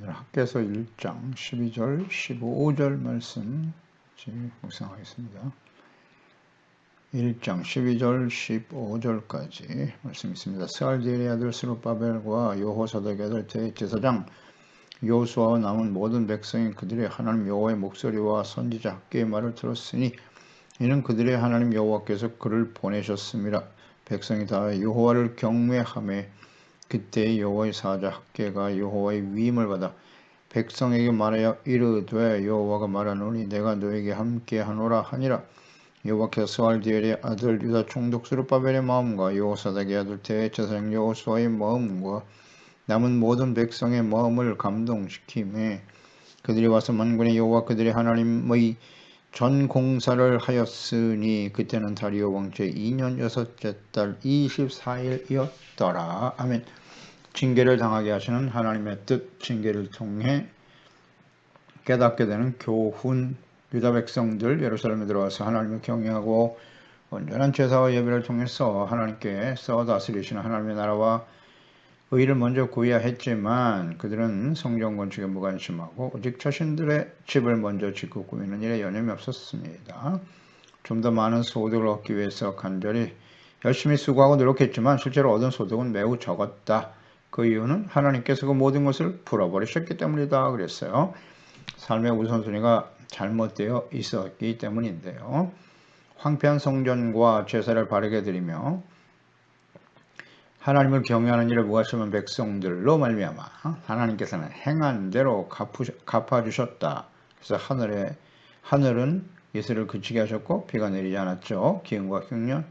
학개서 1장 12절 15절 말씀 묵상하겠습니다. 1장 12절 15절까지 말씀 있습니다. 스알디엘의 아들 스룹바벨과 여호사닥의 아들 대제사장 여호수아와 남은 모든 백성이 그들의 하나님 여호와의 목소리와 선지자 학개의 말을 들었으니 이는 그들의 하나님 여호와께서 그를 보내셨습니다. 백성이 다 여호와를 경외하며 그때 여호와의 사자 학개가 여호와의 위임을 받아 백성에게 말하여 이르되 여호와가 말하노니 내가 너에게 함께하노라 하니라. 여호와께서 스알디엘의 아들 유다 총독 스룹바벨의 마음과 여호사닥의 아들 대제사장 여호수아의 마음과 남은 모든 백성의 마음을 감동시키매 그들이 와서 만군의 여호와 그들의 하나님의 전 공사를 하였으니 그때는 다리오 왕 제2년 6째 달 24일이었더라. 아멘. 징계를 당하게 하시는 하나님의 뜻, 징계를 통해 깨닫게 되는 교훈. 유다 백성들 예루살렘에 들어와서 하나님을 경외하고 온전한 제사와 예배를 통해서 하나님께 다스리시는 하나님의 나라와 의를 먼저 구해야 했지만 그들은 성전 건축에 무관심하고 오직 자신들의 집을 먼저 짓고 꾸미는 일에 여념이 없었습니다. 좀 더 많은 소득을 얻기 위해서 간절히 열심히 수고하고 노력했지만 실제로 얻은 소득은 매우 적었다. 그 이유는 하나님께서 그 모든 것을 풀어버리셨기 때문이다 그랬어요. 삶의 우선순위가 잘못되어 있었기 때문인데요. 황폐한 성전과 제사를 바르게 드리며 하나님을 경외하는 일을 무하시는 백성들로 말미암아 하나님께서는 행한 대로 갚아주셨다. 그래서 하늘은 예수를 그치게 하셨고 비가 내리지 않았죠. 기근과 흉년,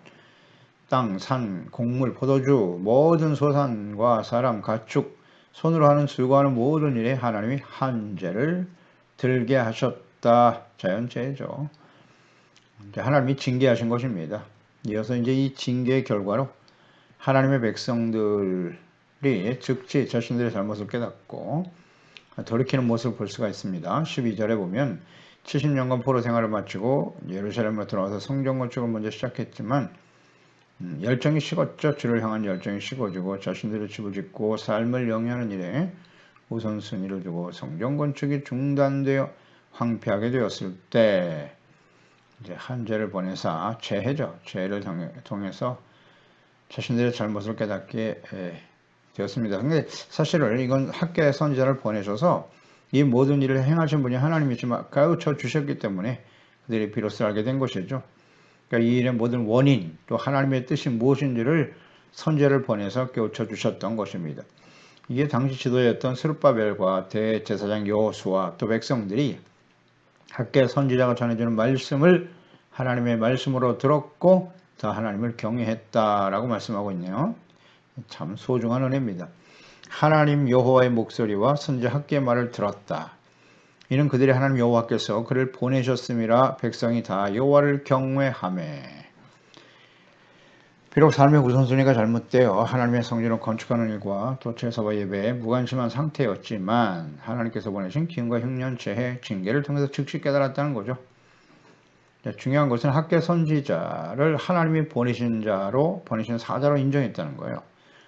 땅, 산, 곡물, 포도주, 모든 소산과 사람, 가축, 손으로 하는 수고하는 모든 일에 하나님이 한죄를 들게 하셨다. 자연재해죠. 하나님이 징계하신 것입니다. 이어서 이제 이 징계의 결과로 하나님의 백성들이 즉시 자신들의 잘못을 깨닫고 돌이키는 모습을 볼 수가 있습니다. 12절에 보면 70년간 포로 생활을 마치고 예루살렘으로 들어와서 성전 건축을 먼저 시작했지만 열정이 식었죠. 주를 향한 열정이 식어지고 자신들의 집을 짓고 삶을 영위하는 일에 우선순위를 두고 성전 건축이 중단되어 황폐하게 되었을 때 이제 한죄를 보내사 재해죠. 재해를 통해서 자신들의 잘못을 깨닫게 되었습니다. 근데 사실은 이건 학개 선지자를 보내셔서 이 모든 일을 행하신 분이 하나님이지만 가르쳐 주셨기 때문에 그들이 비로소 알게 된 것이죠. 그러니까 이 일의 모든 원인 또 하나님의 뜻이 무엇인지를 선지자를 보내서 깨우쳐 주셨던 것입니다. 이게 당시 지도자였던 스룹바벨과 대제사장 여호수아 또 백성들이 학개 선지자가 전해주는 말씀을 하나님의 말씀으로 들었고 더 하나님을 경외했다라고 말씀하고 있네요. 참 소중한 은혜입니다. 하나님 여호와의 목소리와 선지자 학개의 말을 들었다. 이는 그들이 하나님 여호와께서 그를 보내셨음이라 백성이 다 여호와를 경외하매. 비록 삶의 우선순위가 잘못되어 하나님의 성전을 건축하는 일과 또 제사와 예배에 무관심한 상태였지만 하나님께서 보내신 기근과 흉년, 재해, 징계를 통해서 즉시 깨달았다는 거죠. 중요한 것은 학개 선지자를 하나님이 보내신 사자로 인정했다는 거예요.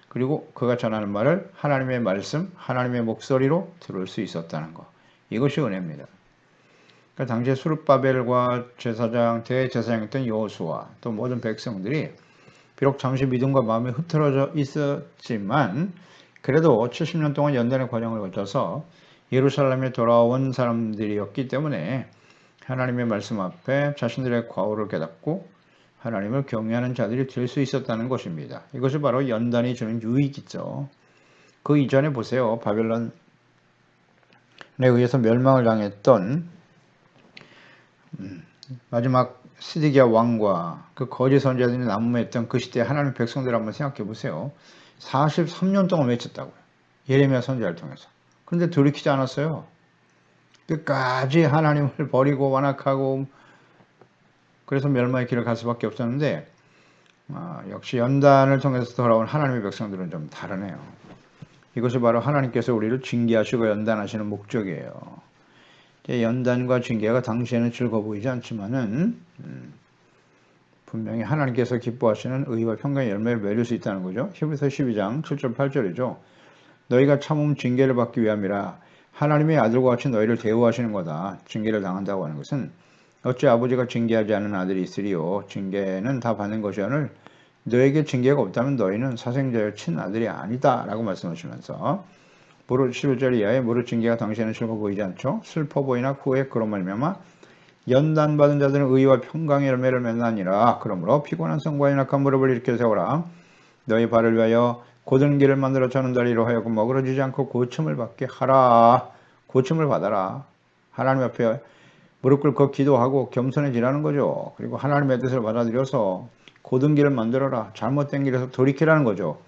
그리고 그가 전하는 말을 하나님의 말씀, 하나님의 목소리로 들을 수 있었다는 것. 이것이 은혜입니다. 그러니까 당시에 스룹바벨과 제사장, 대제사장이었던 여호수아 또 모든 백성들이 비록 잠시 믿음과 마음이 흐트러져 있었지만 그래도 70년 동안 연단의 과정을 거쳐서 예루살렘에 돌아온 사람들이었기 때문에 하나님의 말씀 앞에 자신들의 과오를 깨닫고 하나님을 경외하는 자들이 될 수 있었다는 것입니다. 이것이 바로 연단이 주는 유익이죠. 그 이전에 보세요. 바벨론에 의해서 멸망을 당했던 마지막 시드기야 왕과 그 거짓 선지자들이 난무했던 그 시대의 하나님의 백성들 한번 생각해 보세요. 43년 동안 외쳤다고요. 예레미야 선지자를 통해서. 그런데 돌이키지 않았어요. 끝까지 하나님을 버리고 완악하고 그래서 멸망의 길을 갈 수밖에 없었는데 역시 연단을 통해서 돌아온 하나님의 백성들은 좀 다르네요. 이것이 바로 하나님께서 우리를 징계하시고 연단하시는 목적이에요. 연단과 징계가 당시에는 즐거워 보이지 않지만은 분명히 하나님께서 기뻐하시는 의와 평강의 열매를 맺을 수 있다는 거죠. 히브리서 12장 7절 8절이죠. 너희가 참음 징계를 받기 위함이라 하나님의 아들과 같이 너희를 대우하시는 거다. 징계를 당한다고 하는 것은 어찌 아버지가 징계하지 않은 아들이 있으리요. 징계는 다 받는 것이오늘 너에게 징계가 없다면 너희는 사생자여 친아들이 아니다 라고 말씀하시면서 무릇 11절 이하에 무릇 징계가 당신은 슬퍼 보이지 않죠. 슬퍼 보이나 후에 그런 말미암아 연단받은 자들은 의와 평강의 열매를 맺나니라. 그러므로 피곤한 성과의 낙한 무릎을 일으켜 세워라. 너희 발을 위하여 곧은 길을 만들어 저는 다리로 하여금 먹으러지지 않고 고침을 받게 하라. 고침을 받아라. 하나님 앞에 무릎 꿇고 기도하고 겸손해지라는 거죠. 그리고 하나님의 뜻을 받아들여서 곧은 길을 만들어라. 잘못된 길에서 돌이키라는 거죠.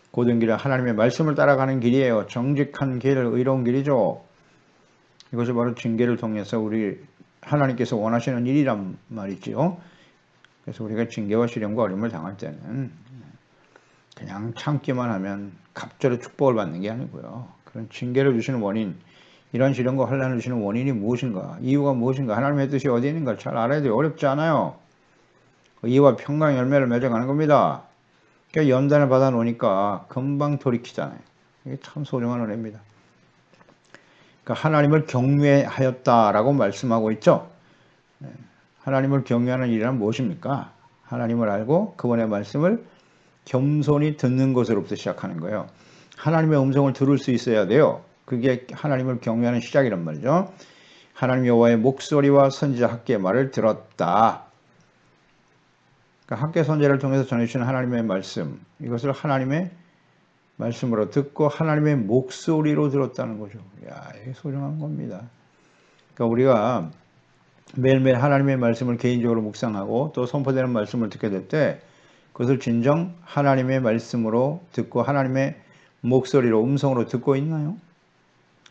곧은 길은 하나님의 말씀을 따라가는 길이에요. 정직한 길, 의로운 길이죠. 이것이 바로 징계를 통해서 우리 하나님께서 원하시는 일이란 말이지요. 그래서 우리가 징계와 시련과 어려움을 당할 때는 그냥 참기만 하면 갑절의 축복을 받는 게 아니고요. 그런 징계를 주시는 원인, 이런 시련과 환난을 주시는 원인이 무엇인가, 이유가 무엇인가, 하나님의 뜻이 어디 있는가 잘 알아야 돼요. 어렵지 않아요. 의와 평강 열매를 맺어가는 겁니다. 그러니까 연단을 받아 놓으니까 금방 돌이키잖아요. 이게 참 소중한 은혜입니다. 그러니까 하나님을 경외하였다라고 말씀하고 있죠. 하나님을 경외하는 일이란 무엇입니까? 하나님을 알고 그분의 말씀을 겸손히 듣는 것으로부터 시작하는 거예요. 하나님의 음성을 들을 수 있어야 돼요. 그게 하나님을 경외하는 시작이란 말이죠. 하나님 여호와의 목소리와 선지자 학개의 말을 들었다. 그러니까 학개 선지자를 통해서 전해주시는 하나님의 말씀, 이것을 하나님의 말씀으로 듣고 하나님의 목소리로 들었다는 거죠. 야, 이게 소중한 겁니다. 그러니까 우리가 매일매일 하나님의 말씀을 개인적으로 묵상하고 또 선포되는 말씀을 듣게 될 때 그것을 진정 하나님의 말씀으로 듣고 하나님의 목소리로 음성으로 듣고 있나요?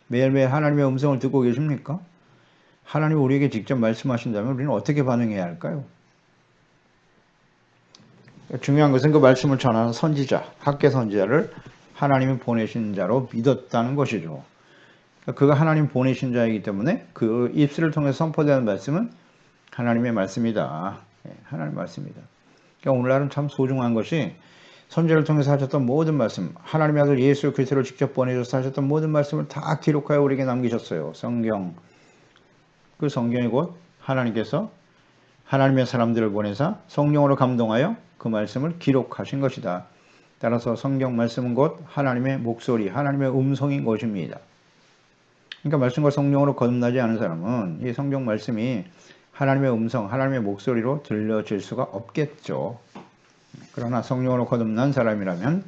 매일매일 하나님의 음성을 듣고 계십니까? 하나님이 우리에게 직접 말씀하신다면 우리는 어떻게 반응해야 할까요? 중요한 것은 그 말씀을 전하는 선지자, 학개 선지자를 하나님이 보내신 자로 믿었다는 것이죠. 그가 하나님 보내신 자이기 때문에 그 입술을 통해서 선포되는 말씀은 하나님의 말씀이다. 하나님의 말씀이다. 그러니까 오늘날은 참 소중한 것이 선지자를 통해서 하셨던 모든 말씀, 하나님의 아들 예수 그리스도를 직접 보내셔서 하셨던 모든 말씀을 다 기록하여 우리에게 남기셨어요. 성경. 그 성경이 곧 하나님께서 하나님의 사람들을 보내사 성령으로 감동하여 그 말씀을 기록하신 것이다. 따라서 성경 말씀은 곧 하나님의 목소리, 하나님의 음성인 것입니다. 그러니까 말씀과 성령으로 거듭나지 않은 사람은 이 성경 말씀이 하나님의 음성, 하나님의 목소리로 들려질 수가 없겠죠. 그러나 성령으로 거듭난 사람이라면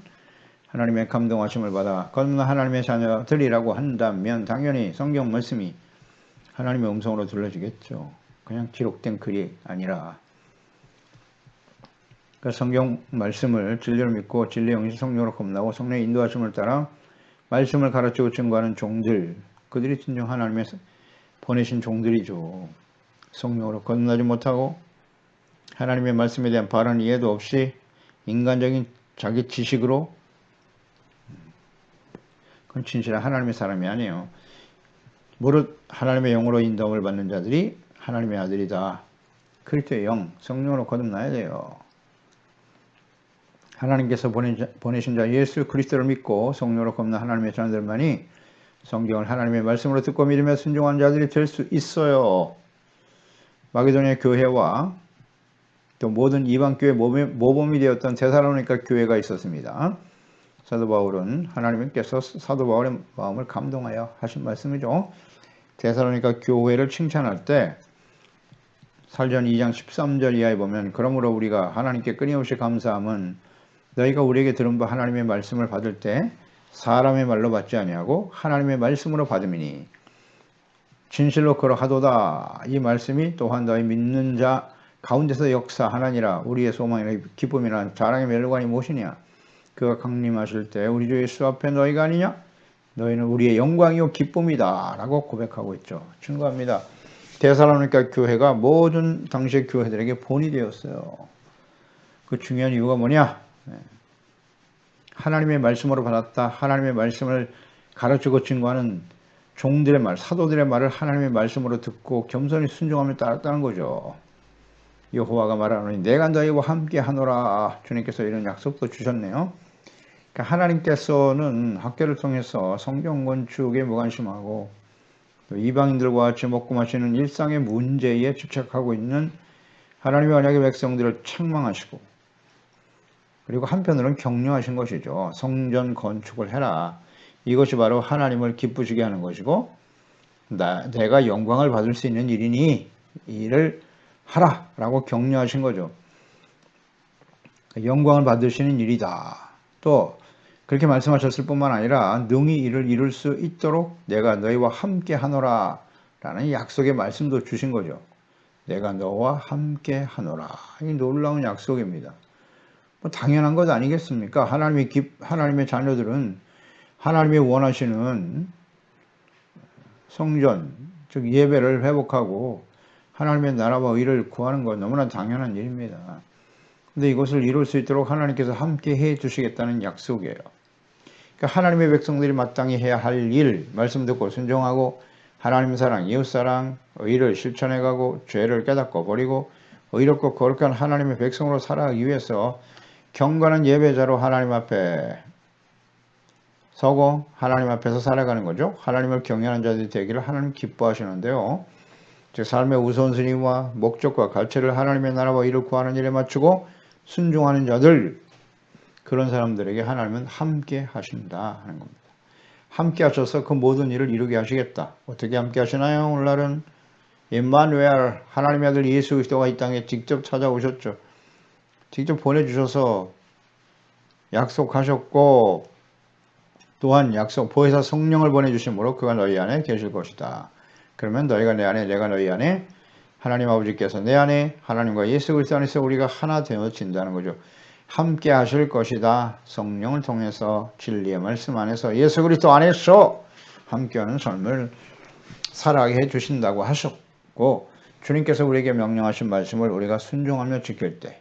하나님의 감동하심을 받아 거듭난 하나님의 자녀들이라고 한다면 당연히 성경 말씀이 하나님의 음성으로 들려지겠죠. 그냥 기록된 글이 아니라. 그러니까 성경 말씀을 진리로 믿고 진리의 영신 성령으로 겁나고 성령의 인도하심을 따라 말씀을 가르치고 증거하는 종들, 그들이 진정 하나님의 보내신 종들이죠. 성령으로 거듭나지 못하고 하나님의 말씀에 대한 바른 이해도 없이 인간적인 자기 지식으로, 그건 진실한 하나님의 사람이 아니에요. 무릇 하나님의 영으로 인도함을 받는 자들이 하나님의 아들이다. 그리스도의 영, 성령으로 거듭나야 돼요. 하나님께서 보내신 자 예수 그리스도를 믿고 성령으로 거듭난 하나님의 자녀들만이 성경을 하나님의 말씀으로 듣고 믿으며 순종한 자들이 될 수 있어요. 마게도니아 교회와 또 모든 이방 교회 모범이 되었던 데살로니가 교회가 있었습니다. 사도 바울은 하나님께서 사도 바울의 마음을 감동하여 하신 말씀이죠. 데살로니가 교회를 칭찬할 때 사도전 2장 13절 이하에 보면 그러므로 우리가 하나님께 끊임없이 감사함은 너희가 우리에게 들은 바 하나님의 말씀을 받을 때 사람의 말로 받지 아니하고 하나님의 말씀으로 받음이니 진실로 그러하도다. 이 말씀이 또한 너희 믿는 자 가운데서 역사하나니라. 우리의 소망이나 기쁨이나 자랑의 멸관이 무엇이냐? 그가 강림하실 때 우리 주 예수 앞에 너희가 아니냐? 너희는 우리의 영광이요 기쁨이다 라고 고백하고 있죠. 증거합니다. 데살로니가 교회가 모든 당시의 교회들에게 본이 되었어요. 그 중요한 이유가 뭐냐? 하나님의 말씀으로 받았다. 하나님의 말씀을 가르치고 증거하는 종들의 말, 사도들의 말을 하나님의 말씀으로 듣고 겸손히 순종하며 따랐다는 거죠. 여호와가 말하노니 내가 너희와 함께 하노라. 주님께서 이런 약속도 주셨네요. 그러니까 하나님께서는 학교를 통해서 성경 건축에 무관심하고 또 이방인들과 같이 먹고 마시는 일상의 문제에 집착하고 있는 하나님의 언약의 백성들을 책망하시고 그리고 한편으로는 격려하신 것이죠. 성전 건축을 해라. 이것이 바로 하나님을 기쁘시게 하는 것이고 내가 영광을 받을 수 있는 일이니 이 일을 하라 라고 격려하신 거죠. 영광을 받으시는 일이다. 또 그렇게 말씀하셨을 뿐만 아니라 능히 이를 이룰 수 있도록 내가 너희와 함께 하노라 라는 약속의 말씀도 주신 거죠. 내가 너와 함께 하노라. 이 놀라운 약속입니다. 뭐 당연한 것 아니겠습니까? 하나님의 자녀들은 하나님이 원하시는 성전, 즉 예배를 회복하고 하나님의 나라와 의를 구하는 건 너무나 당연한 일입니다. 근데 이것을 이룰 수 있도록 하나님께서 함께 해 주시겠다는 약속이에요. 그러니까 하나님의 백성들이 마땅히 해야 할 일, 말씀 듣고 순종하고 하나님 사랑, 이웃 사랑, 의를 실천해가고 죄를 깨닫고 버리고 의롭고 거룩한 하나님의 백성으로 살아가기 위해서 경건한 예배자로 하나님 앞에 서고 하나님 앞에서 살아가는 거죠. 하나님을 경외하는 자들이 되기를 하나님 기뻐하시는데요. 즉 삶의 우선순위와 목적과 가치를 하나님의 나라와 의를 구하는 일에 맞추고 순종하는 자들, 그런 사람들에게 하나님은 함께 하신다 하는 겁니다. 함께 하셔서 그 모든 일을 이루게 하시겠다. 어떻게 함께 하시나요? 오늘날은 임마누엘, 하나님의 아들 예수 그리스도가 이 땅에 직접 찾아오셨죠. 직접 보내주셔서 약속하셨고 또한 보혜사 성령을 보내주심으로 그가 너희 안에 계실 것이다. 그러면 너희가 내 안에 내가 너희 안에 하나님 아버지께서 내 안에 하나님과 예수 그리스도 안에서 우리가 하나 되어진다는 거죠. 함께 하실 것이다. 성령을 통해서 진리의 말씀 안에서 예수 그리스도 안에서 함께하는 삶을 살아가게 해주신다고 하셨고 주님께서 우리에게 명령하신 말씀을 우리가 순종하며 지킬 때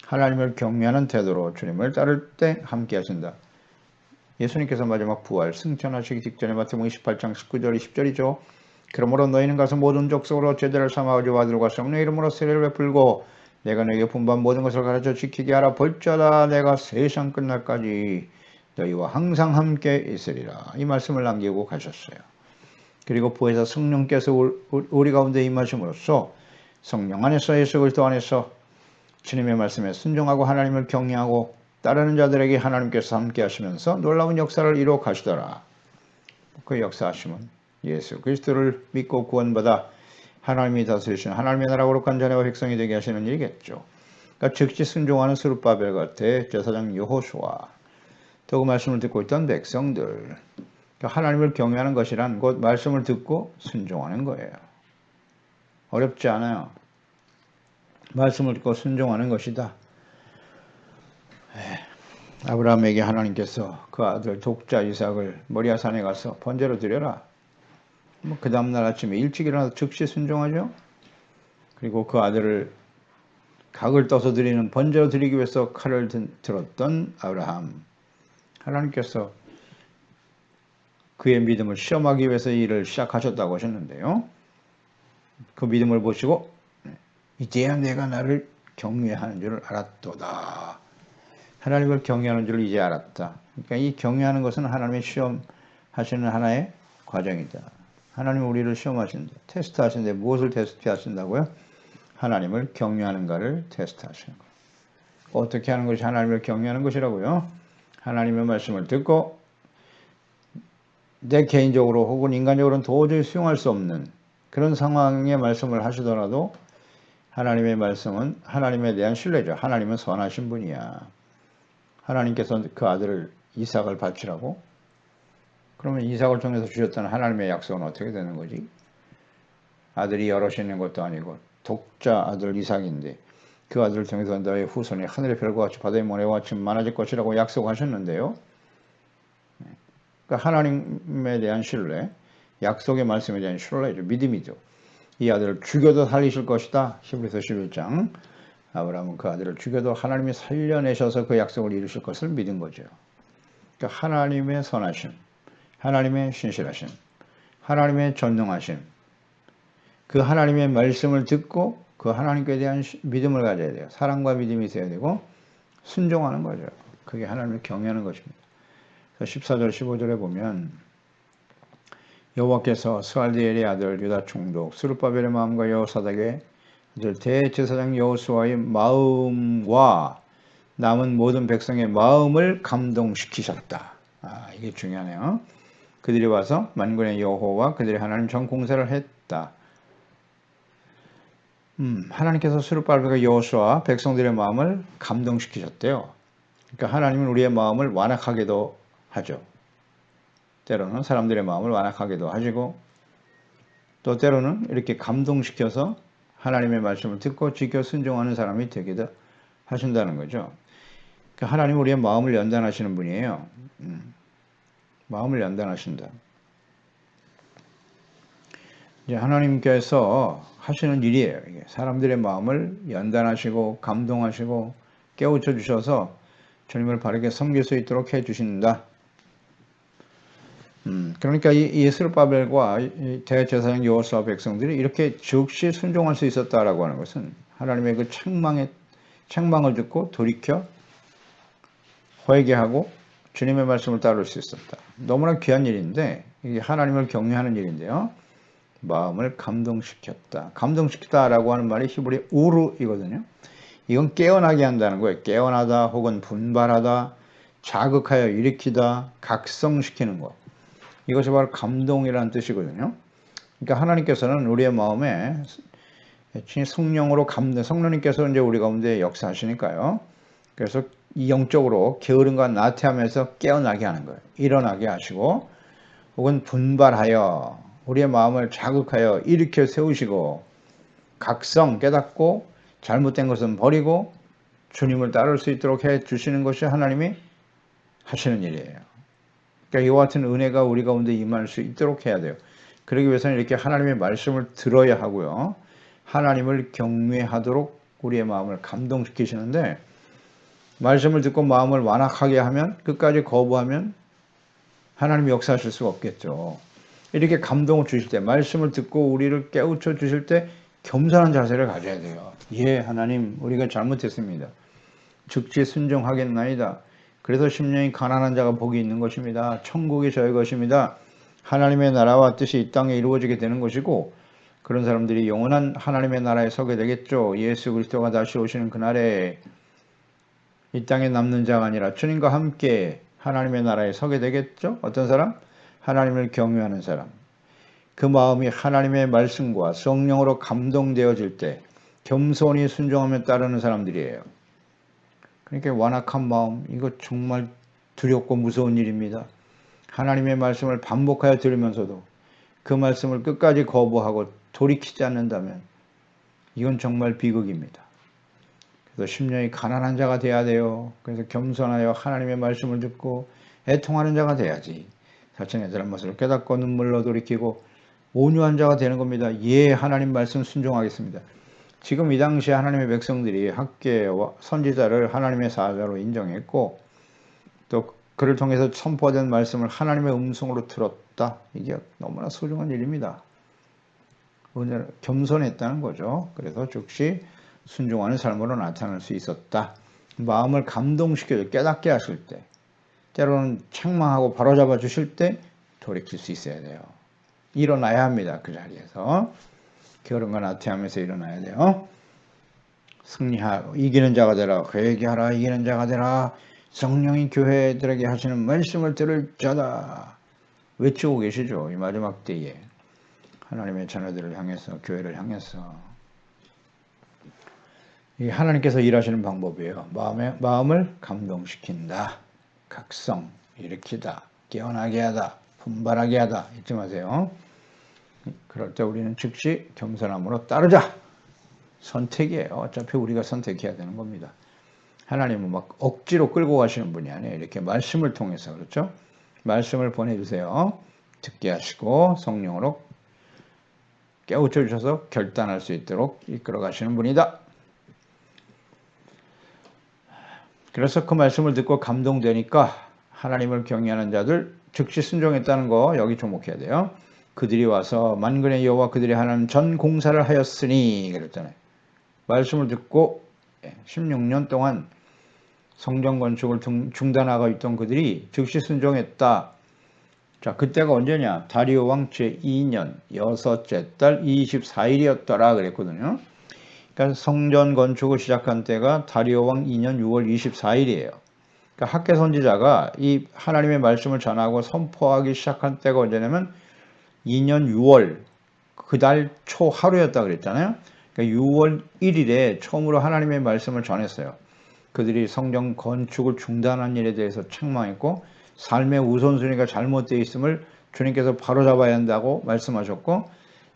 하나님을 경외하는 태도로 주님을 따를 때 함께 하신다. 예수님께서 마지막 부활 승천하시기 직전에 마태복음 28장 19절 20절이죠. 그러므로 너희는 가서 모든 족속으로 제자를 삼아 아버지와 아들과 성령 이름으로 세례를 베풀고 내가 너에게 분부한 모든 것을 가르쳐 지키게 하라. 볼지어다 내가 세상 끝날까지 너희와 항상 함께 있으리라. 이 말씀을 남기고 가셨어요. 그리고 부에서 성령께서 우리 가운데 임하심으로써 성령 안에서 예수 그리스도 안에서 주님의 말씀에 순종하고 하나님을 경외하고 따르는 자들에게 하나님께서 함께 하시면서 놀라운 역사를 이루어 가시더라. 그 역사하심은 예수 그리스도를 믿고 구원받아 하나님이 다스리시는 하나님의 나라 거룩한 자녀와 백성이 되게 하시는 일이겠죠. 그러니까 즉시 순종하는 스룹바벨 같아 제사장 여호수아 또 그 말씀을 듣고 있던 백성들, 그러니까 하나님을 경외하는 것이란 곧 말씀을 듣고 순종하는 거예요. 어렵지 않아요. 말씀을 듣고 순종하는 것이다. 아브라함에게 하나님께서 그 아들 독자 이삭을 모리아 산에 가서 번제로 드려라. 그 다음날 아침에 일찍 일어나서 즉시 순종하죠. 그리고 그 아들을 각을 떠서 드리는 번제로 드리기 위해서 칼을 들었던 아브라함. 하나님께서 그의 믿음을 시험하기 위해서 이 일을 시작하셨다고 하셨는데요. 그 믿음을 보시고 이제야 내가 나를 경외하는 줄 알았도다. 하나님을 경외하는 줄 이제 알았다. 그러니까 이 경외하는 것은 하나님의 시험하시는 하나의 과정이다. 하나님은 우리를 시험하신다. 테스트하시는데 무엇을 테스트하신다고요? 하나님을 경외하는가를 테스트하시는 거예요. 어떻게 하는 것이 하나님을 경외하는 것이라고요? 하나님의 말씀을 듣고 내 개인적으로 혹은 인간적으로는 도저히 수용할 수 없는 그런 상황의 말씀을 하시더라도 하나님의 말씀은 하나님에 대한 신뢰죠. 하나님은 선하신 분이야. 하나님께서 그 아들을 이삭을 바치라고? 그러면 이삭을 통해서 주셨다는 하나님의 약속은 어떻게 되는 거지? 아들이 여럿이 있는 것도 아니고 독자 아들 이삭인데 그 아들을 통해서 너의 후손이 하늘의 별과 같이 바다의 모래와 같이 많아질 것이라고 약속하셨는데요. 그러니까 하나님에 대한 신뢰, 약속의 말씀에 대한 신뢰죠. 믿음이죠. 이 아들을 죽여도 살리실 것이다. 히브리서 11장. 아브라함은 그 아들을 죽여도 하나님이 살려내셔서 그 약속을 이루실 것을 믿은 거죠. 그러니까 하나님의 선하심, 하나님의 신실하심, 하나님의 전능하심, 그 하나님의 말씀을 듣고 그 하나님께 대한 믿음을 가져야 돼요. 사랑과 믿음이 있어야 되고 순종하는 거죠. 그게 하나님을 경외하는 것입니다. 그래서 14절 15절에 보면 여호와께서 스알디엘의 아들 유다 총독 스룹바벨의 마음과 여호사닥의 아들 대제사장 여호수아의 마음과 남은 모든 백성의 마음을 감동시키셨다. 이게 중요하네요. 그들이 와서 만군의 여호와 그들의 하나님 전 공사를 했다. 하나님께서 스룹바벨과 여호수아 백성들의 마음을 감동시키셨대요. 그러니까 하나님은 우리의 마음을 완악하게도 하죠. 때로는 사람들의 마음을 완악하게도 하시고 또 때로는 이렇게 감동시켜서 하나님의 말씀을 듣고 지켜 순종하는 사람이 되기도 하신다는 거죠. 그러니까 하나님은 우리의 마음을 연단하시는 분이에요. 마음을 연단하신다. 이제 하나님께서 하시는 일이에요. 이게 사람들의 마음을 연단하시고 감동하시고 깨우쳐 주셔서 주님을 바르게 섬길 수 있도록 해 주신다. 그러니까 이 스룹바벨과 대제사장 여호수아 백성들이 이렇게 즉시 순종할 수 있었다라고 하는 것은 하나님의 그 책망을 듣고 돌이켜 회개하고 주님의 말씀을 따를 수 있었다. 너무나 귀한 일인데 이게 하나님을 경외하는 일인데요. 마음을 감동시켰다. 감동시키다라고 하는 말이 히브리 우르이거든요. 이건 깨어나게 한다는 거예요. 깨어나다 혹은 분발하다, 자극하여 일으키다, 각성시키는 것. 이것이 바로 감동이라는 뜻이거든요. 그러니까 하나님께서는 우리의 마음에 성령으로 성령님께서 이제 우리 가운데 역사하시니까요. 그래서 이 영적으로 게으름과 나태함에서 깨어나게 하는 거예요. 일어나게 하시고 혹은 분발하여 우리의 마음을 자극하여 일으켜 세우시고 각성 깨닫고 잘못된 것은 버리고 주님을 따를 수 있도록 해 주시는 것이 하나님이 하시는 일이에요. 그러니까 이와 같은 은혜가 우리 가운데 임할 수 있도록 해야 돼요. 그러기 위해서는 이렇게 하나님의 말씀을 들어야 하고요. 하나님을 경외하도록 우리의 마음을 감동시키시는데 말씀을 듣고 마음을 완악하게 하면 끝까지 거부하면 하나님이 역사하실 수가 없겠죠. 이렇게 감동을 주실 때 말씀을 듣고 우리를 깨우쳐 주실 때 겸손한 자세를 가져야 돼요. 예, 하나님 우리가 잘못했습니다. 즉시 순종하겠나이다. 그래서 심령이 가난한 자가 복이 있는 것입니다. 천국이 저의 것입니다. 하나님의 나라와 뜻이 이 땅에 이루어지게 되는 것이고 그런 사람들이 영원한 하나님의 나라에 서게 되겠죠. 예수 그리스도가 다시 오시는 그날에 이 땅에 남는 자가 아니라 주님과 함께 하나님의 나라에 서게 되겠죠. 어떤 사람? 하나님을 경외하는 사람. 그 마음이 하나님의 말씀과 성령으로 감동되어질 때 겸손히 순종하며 따르는 사람들이에요. 그러니까 완악한 마음, 이거 정말 두렵고 무서운 일입니다. 하나님의 말씀을 반복하여 들으면서도 그 말씀을 끝까지 거부하고 돌이키지 않는다면 이건 정말 비극입니다. 그래서 심령이 가난한 자가 돼야 돼요. 그래서 겸손하여 하나님의 말씀을 듣고 애통하는 자가 돼야지. 자신의 잘못을 깨닫고 눈물로 돌이키고 온유한 자가 되는 겁니다. 예, 하나님 말씀 순종하겠습니다. 지금 이 당시에 하나님의 백성들이 학계와 선지자를 하나님의 사자로 인정했고 또 그를 통해서 선포된 말씀을 하나님의 음성으로 들었다. 이게 너무나 소중한 일입니다. 오늘 겸손했다는 거죠. 그래서 즉시 순종하는 삶으로 나타날 수 있었다. 마음을 감동시켜 깨닫게 하실 때 때로는 책망하고 바로잡아 주실 때 돌이킬 수 있어야 돼요. 일어나야 합니다. 그 자리에서. 게으름과 나태함에서 일어나야 돼요. 승리하고 이기는 자가 되라. 회개하라. 이기는 자가 되라. 성령이 교회들에게 하시는 말씀을 들을 자다. 외치고 계시죠. 이 마지막 때에. 하나님의 자녀들을 향해서 교회를 향해서. 이 하나님께서 일하시는 방법이에요. 마음을 감동시킨다. 각성, 일으키다. 깨어나게 하다. 분발하게 하다. 잊지 마세요. 그럴 때 우리는 즉시 겸손함으로 따르자. 선택이에요. 어차피 우리가 선택해야 되는 겁니다. 하나님은 막 억지로 끌고 가시는 분이 아니에요. 이렇게 말씀을 통해서 그렇죠? 말씀을 보내주세요. 듣게 하시고 성령으로 깨우쳐 주셔서 결단할 수 있도록 이끌어 가시는 분이다. 그래서 그 말씀을 듣고 감동되니까 하나님을 경외하는 자들 즉시 순종했다는 거 여기 주목해야 돼요. 그들이 와서 만군의 여호와 그들이 하나님 전 공사를 하였으니 그랬잖아요. 말씀을 듣고 16년 동안 성전 건축을 중단하고 있던 그들이 즉시 순종했다. 자, 그때가 언제냐? 다리오 왕 제2년 여섯째 달 24일이었더라 그랬거든요. 그러니까 성전 건축을 시작한 때가 다리오 왕 2년 6월 24일이에요. 그러니까 학개 선지자가 이 하나님의 말씀을 전하고 선포하기 시작한 때가 언제냐면 2년 6월 그달 초 하루였다 그랬잖아요. 그러니까 6월 1일에 처음으로 하나님의 말씀을 전했어요. 그들이 성전 건축을 중단한 일에 대해서 책망했고 삶의 우선순위가 잘못되어 있음을 주님께서 바로잡아야 한다고 말씀하셨고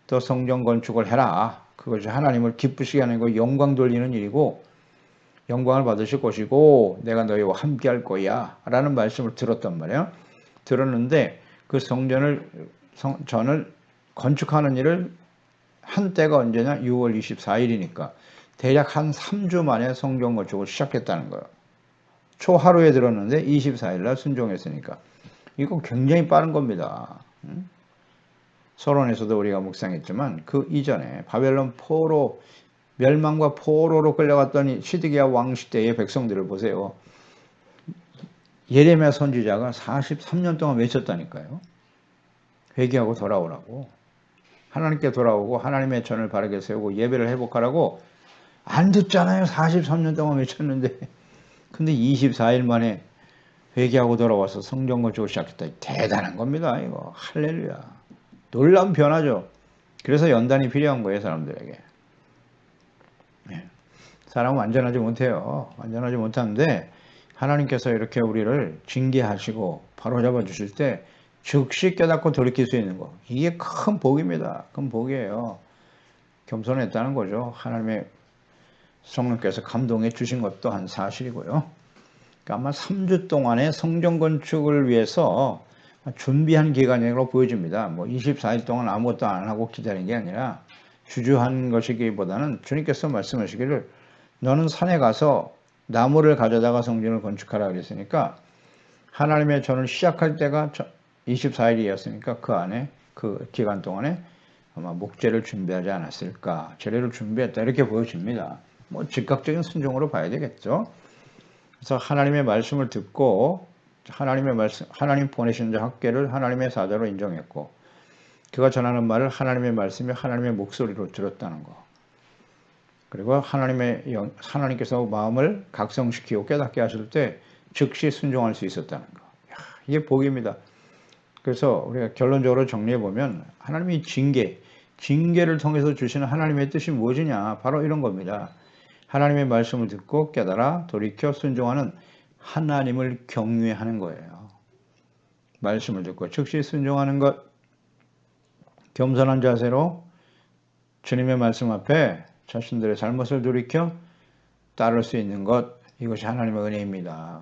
또 성전 건축을 해라. 그것이 하나님을 기쁘시게 하는 거 영광 돌리는 일이고 영광을 받으실 것이고 내가 너희와 함께 할 거야 라는 말씀을 들었단 말이에요. 들었는데 그 성전을 건축하는 일을 한 때가 언제냐? 6월 24일이니까 대략 한 3주 만에 성전 건축을 시작했다는 거예요. 초하루에 들었는데 24일 날 순종했으니까 이거 굉장히 빠른 겁니다. 서론에서도 우리가 묵상했지만 그 이전에 바벨론 포로 멸망과 포로로 끌려갔던 시드기야 왕 시대의 백성들을 보세요. 예레미야 선지자가 43년 동안 외쳤다니까요. 회개하고 돌아오라고. 하나님께 돌아오고 하나님의 전을 바르게 세우고 예배를 회복하라고 안 듣잖아요. 43년 동안 외쳤는데. 근데 24일 만에 회개하고 돌아와서 성전 건축을 시작했다. 대단한 겁니다. 이거 할렐루야. 놀라운 변화죠. 그래서 연단이 필요한 거예요. 사람들에게. 사람은 완전하지 못해요. 완전하지 못하는데 하나님께서 이렇게 우리를 징계하시고 바로잡아 주실 때 즉시 깨닫고 돌이킬 수 있는 거. 이게 큰 복입니다. 큰 복이에요. 겸손했다는 거죠. 하나님의 성령께서 감동해 주신 것도 한 사실이고요. 그러니까 아마 3주 동안의 성전 건축을 위해서 준비한 기간이라고 보여집니다. 뭐 24일 동안 아무것도 안 하고 기다린 게 아니라 주저한 것이기보다는 주님께서 말씀하시기를 너는 산에 가서 나무를 가져다가 성전을 건축하라 그랬으니까 하나님의 전을 시작할 때가 24일이었으니까 그 안에 그 기간 동안에 아마 목재를 준비하지 않았을까, 재료를 준비했다 이렇게 보여집니다. 뭐 즉각적인 순종으로 봐야 되겠죠. 그래서 하나님의 말씀을 듣고 하나님 보내신 자 학개를 하나님의 사자로 인정했고 그가 전하는 말을 하나님의 말씀이 하나님의 목소리로 들었다는 거. 그리고 하나님께서 마음을 각성시키고 깨닫게 하실 때 즉시 순종할 수 있었다는 거. 이게 복입니다. 그래서 우리가 결론적으로 정리해 보면 하나님이 징계를 통해서 주시는 하나님의 뜻이 무엇이냐? 바로 이런 겁니다. 하나님의 말씀을 듣고 깨달아 돌이켜 순종하는 하나님을 경외하는 거예요. 말씀을 듣고 즉시 순종하는 것, 겸손한 자세로 주님의 말씀 앞에 자신들의 잘못을 돌이켜 따를 수 있는 것, 이것이 하나님의 은혜입니다.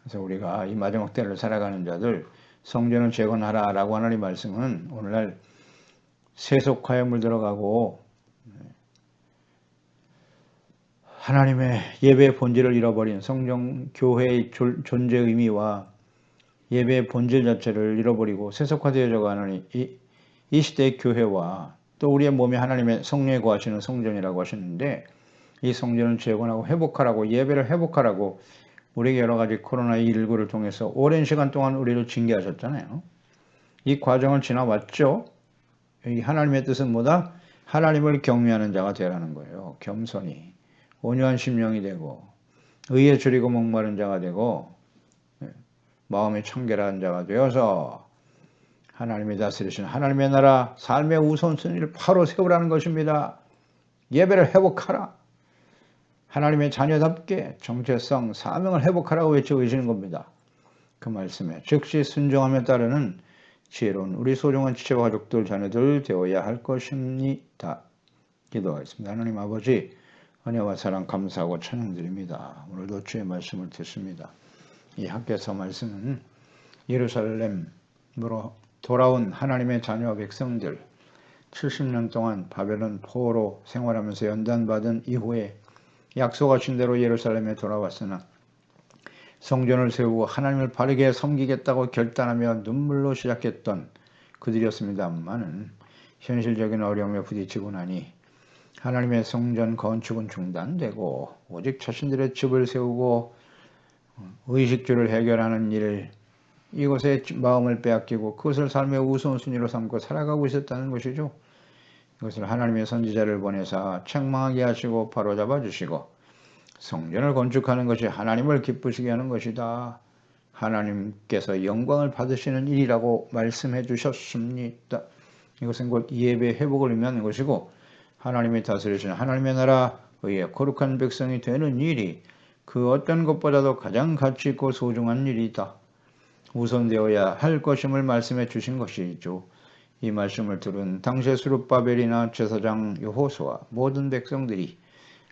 그래서 우리가 이 마지막 때를 살아가는 자들 성전을 재건하라 라고 하나님 말씀은 오늘날 세속화에 물들어가고 하나님의 예배의 본질을 잃어버린 성전 교회의 존재 의미와 예배의 본질 자체를 잃어버리고 세속화되어져 가는 이 시대의 교회와 또 우리의 몸이 하나님의 성령에 거하시는 성전이라고 하셨는데 이 성전을 재건하고 회복하라고 예배를 회복하라고 우리에게 여러 가지 코로나19를 통해서 오랜 시간 동안 우리를 징계하셨잖아요. 이 과정을 지나왔죠. 이 하나님의 뜻은 뭐다? 하나님을 경외하는 자가 되라는 거예요. 겸손히 온유한 심령이 되고 의에 줄이고 목마른 자가 되고 마음이 청결한 자가 되어서 하나님이 다스리시는 하나님의 나라 삶의 우선순위를 바로 세우라는 것입니다. 예배를 회복하라. 하나님의 자녀답게 정체성, 사명을 회복하라고 외치고 계시는 겁니다. 그 말씀에 즉시 순종하며 따르는 지혜로운 우리 소중한 지체와 가족들, 자녀들 되어야 할 것입니다. 기도하겠습니다. 하나님 아버지, 은혜와 사랑 감사하고 찬양드립니다. 오늘도 주의 말씀을 듣습니다. 이 학개서 말씀은 예루살렘으로 돌아온 하나님의 자녀 백성들 70년 동안 바벨론 포로 생활하면서 연단받은 이후에 약속하신 대로 예루살렘에 돌아왔으나 성전을 세우고 하나님을 바르게 섬기겠다고 결단하며 눈물로 시작했던 그들이었습니다만은 현실적인 어려움에 부딪히고 나니 하나님의 성전 건축은 중단되고 오직 자신들의 집을 세우고 의식주를 해결하는 일, 이것에 마음을 빼앗기고 그것을 삶의 우선순위로 삼고 살아가고 있었다는 것이죠. 이것을 하나님의 선지자를 보내사 책망하게 하시고 바로잡아 주시고 성전을 건축하는 것이 하나님을 기쁘시게 하는 것이다. 하나님께서 영광을 받으시는 일이라고 말씀해 주셨습니다. 이것은 곧 예배 회복을 의미하는 것이고 하나님이 다스리시는 하나님의 나라의 거룩한 백성이 되는 일이 그 어떤 것보다도 가장 가치 있고 소중한 일이다. 우선되어야 할 것임을 말씀해 주신 것이죠. 이 말씀을 들은 당시의 스룹바벨이나 제사장 여호수아 모든 백성들이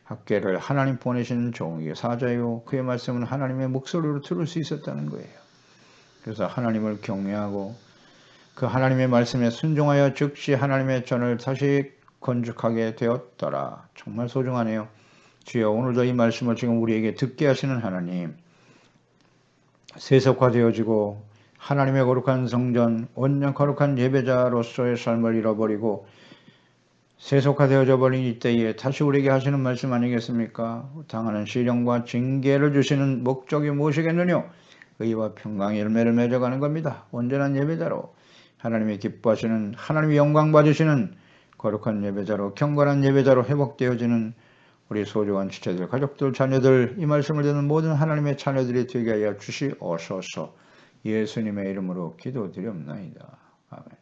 학계를 하나님 보내신 종이요 사자요 그의 말씀은 하나님의 목소리로 들을 수 있었다는 거예요. 그래서 하나님을 경외하고 그 하나님의 말씀에 순종하여 즉시 하나님의 전을 다시 건축하게 되었더라. 정말 소중하네요. 주여 오늘도 이 말씀을 지금 우리에게 듣게 하시는 하나님, 세속화되어지고 하나님의 거룩한 성전, 온전 거룩한 예배자로서의 삶을 잃어버리고 세속화되어져 버린 이때에 다시 우리에게 하시는 말씀 아니겠습니까? 당하는 시련과 징계를 주시는 목적이 무엇이겠느냐? 의와 평강의 열매를 맺어가는 겁니다. 온전한 예배자로 하나님이 기뻐하시는 하나님이 영광 받으시는 거룩한 예배자로 경건한 예배자로 회복되어지는 우리 소중한 지체들, 가족들, 자녀들 이 말씀을 듣는 모든 하나님의 자녀들이 되게 하여 주시옵소서. 예수님의 이름으로 기도드렸나이다. 아멘.